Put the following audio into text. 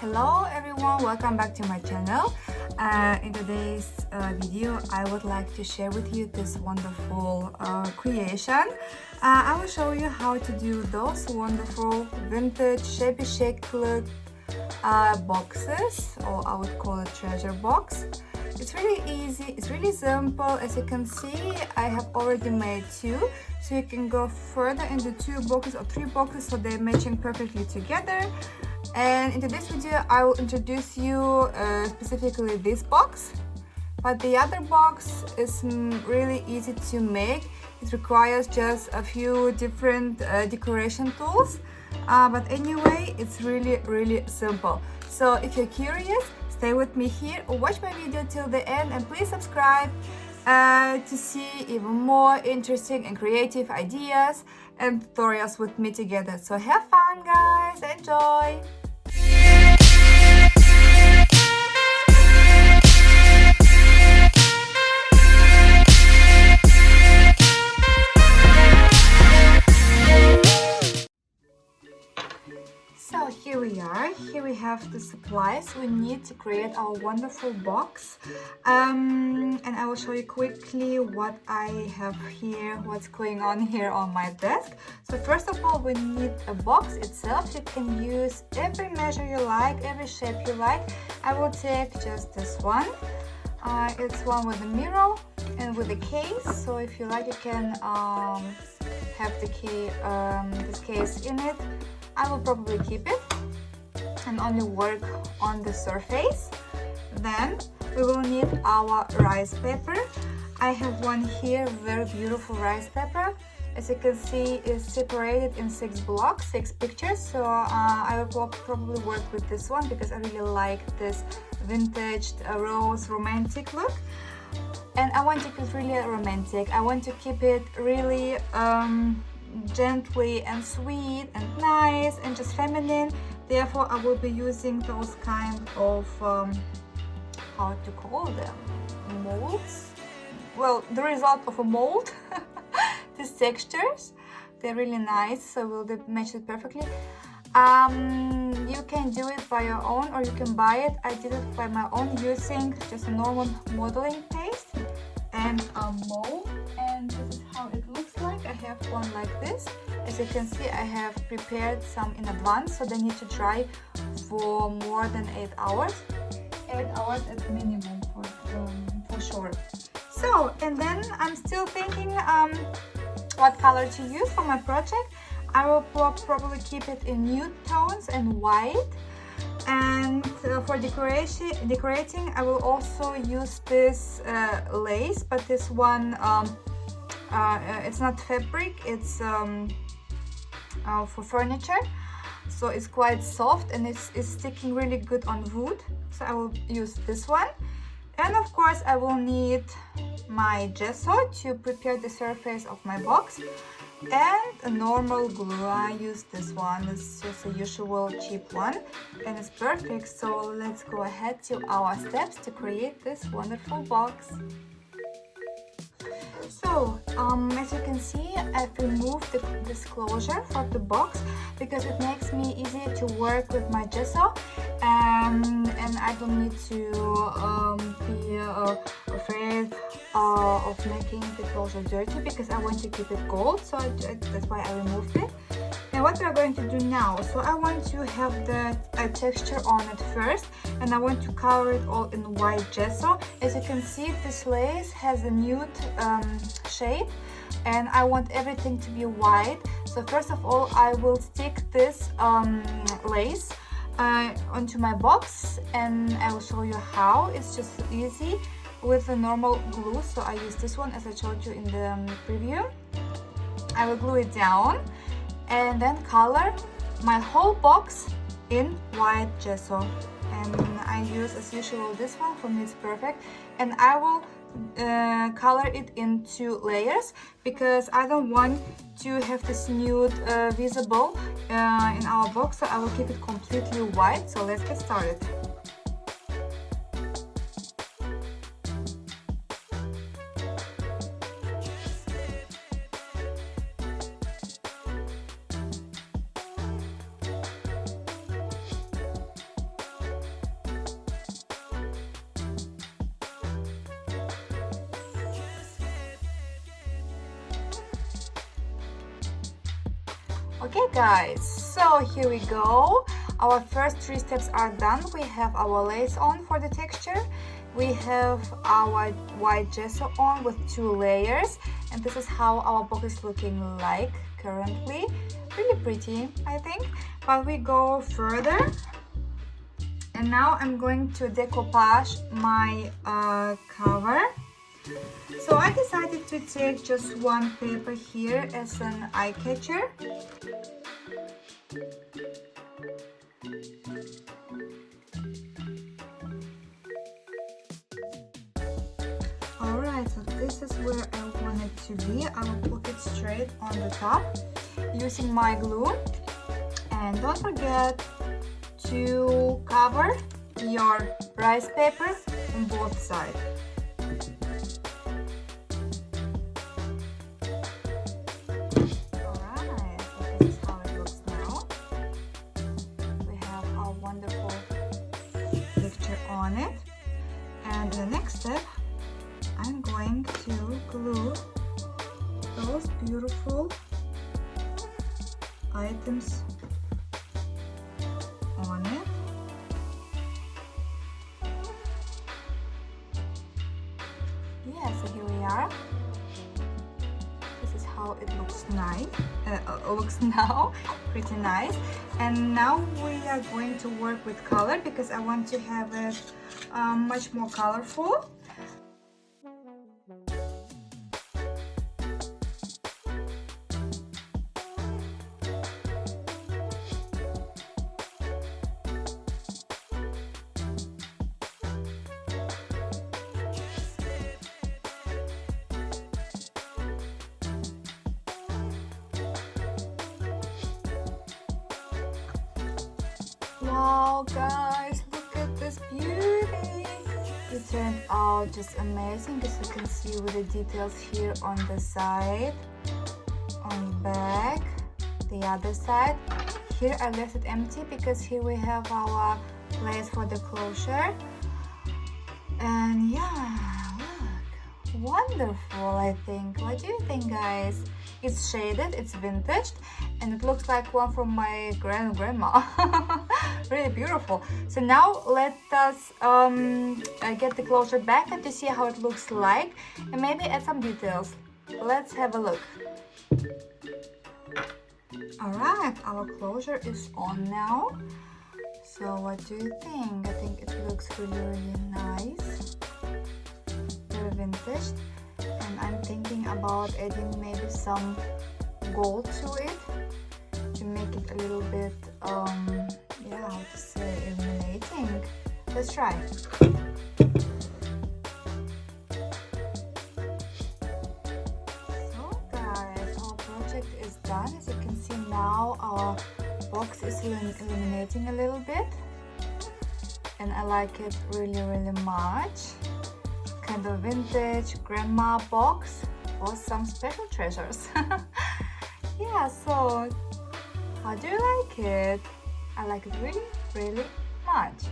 Hello everyone, welcome back to my channel. In today's video I would like to share with you this wonderful creation. I will show you how to do those wonderful vintage shabby chic look boxes, or I would call it treasure box. It's really easy, it's really simple. As you can see, I have already made two, so you can go further into two boxes or three boxes so they're matching perfectly together. And in today's video I will introduce you specifically this box, but the other box is really easy to make. It requires just a few different decoration tools, but anyway, it's really simple. So if you're curious, stay with me here or watch my video till the end, and please subscribe to see even more interesting and creative ideas and tutorials with me together. So have fun guys, enjoy! So here we are. Here we have the supplies we need to create our wonderful box, and I will show you quickly what I have here, what's going on here on my desk. So first of all, we need a box itself. You can use every measure you like, every shape you like. I will take just this one. It's one with a mirror and with a case, so if you like you can have the key, this case in it. I will probably keep it and only work on the surface. Then we will need our rice paper. I have one here, very beautiful rice paper. As you can see, it's separated in 6 blocks, 6 pictures. So I will probably work with this one because I really like this vintage rose romantic look. And I want to keep it really romantic. I want to keep it really gently and sweet and nice and just feminine. Therefore I will be using those kind of how to call them, molds, well, the result of a mold. These textures, they're really nice, so will they match it perfectly. You can do it by your own or you can buy it. I did it by my own using just a normal modeling paste and a mold, and this is how it looks like. I have one like this. As you can see, I have prepared some in advance, so they need to dry for more than 8 hours. 8 hours at minimum for sure. So, and then I'm still thinking what color to use for my project. I will probably keep it in nude tones and white. And for decorating, I will also use this lace, but this one it's not fabric, it's for furniture, so it's quite soft and it's sticking really good on wood, so I will use this one. And of course I will need my gesso to prepare the surface of my box, and a normal glue. I use this one, it's just a usual cheap one and it's perfect. So let's go ahead to our steps to create this wonderful box. So as you can see, I've removed this closure for the box because it makes me easier to work with my gesso, and I don't need to be afraid of making the closure dirty because I want to keep it gold, so that's why I removed it. And what we're going to do now, so I want to have the texture on it first, and I want to cover it all in white gesso. As you can see, this lace has a nude shade and I want everything to be white. So first of all, I will stick this lace onto my box, and I will show you how. It's just easy with a normal glue, so I use this one as I showed you in the preview. I will glue it down and then color my whole box in white gesso, and I use as usual this one. For me it's perfect, and I will color it in 2 layers because I don't want to have this nude visible in our box, so I will keep it completely white. So let's get started. Okay guys, so here we go. Our first 3 steps are done. We have our lace on for the texture. We have our white gesso on with 2 layers, and this is how our box is looking like currently. Really pretty, I think. But we go further, and now I'm going to decoupage my cover. So I decided to take just one paper here as an eye catcher. Alright, so this is where I want it to be. I will put it straight on the top using my glue. And don't forget to cover your rice paper on both sides. Alright, so this is how it looks now. We have our wonderful picture on it. And the next step, I'm going to glue those beautiful items on it. Yeah, so here we are. This is how it looks nice. Looks now pretty nice. And now we are going to work with color because I want to have it much more colorful. Wow guys, look at this beauty! It turned out just amazing, as you can see with the details here on the side, on the back, the other side. Here I left it empty because here we have our place for the closure. And yeah, look, wonderful I think. What do you think guys? It's shaded, it's vintage, and it looks like one from my grandma. Really beautiful. So now let us get the closure back and to see how it looks like, and maybe add some details. Let's have a look. Alright, our closure is on now. So what do you think? I think it looks really nice. Very vintage. And I'm thinking about adding maybe some gold to it to make it a little bit, yeah, how to say, illuminating. Let's try. So guys, our project is done. As you can see now, our box is illuminating a little bit, and I like it really much. Kind of vintage grandma box for some special treasures. Yeah, so how do you like it? I like it really much.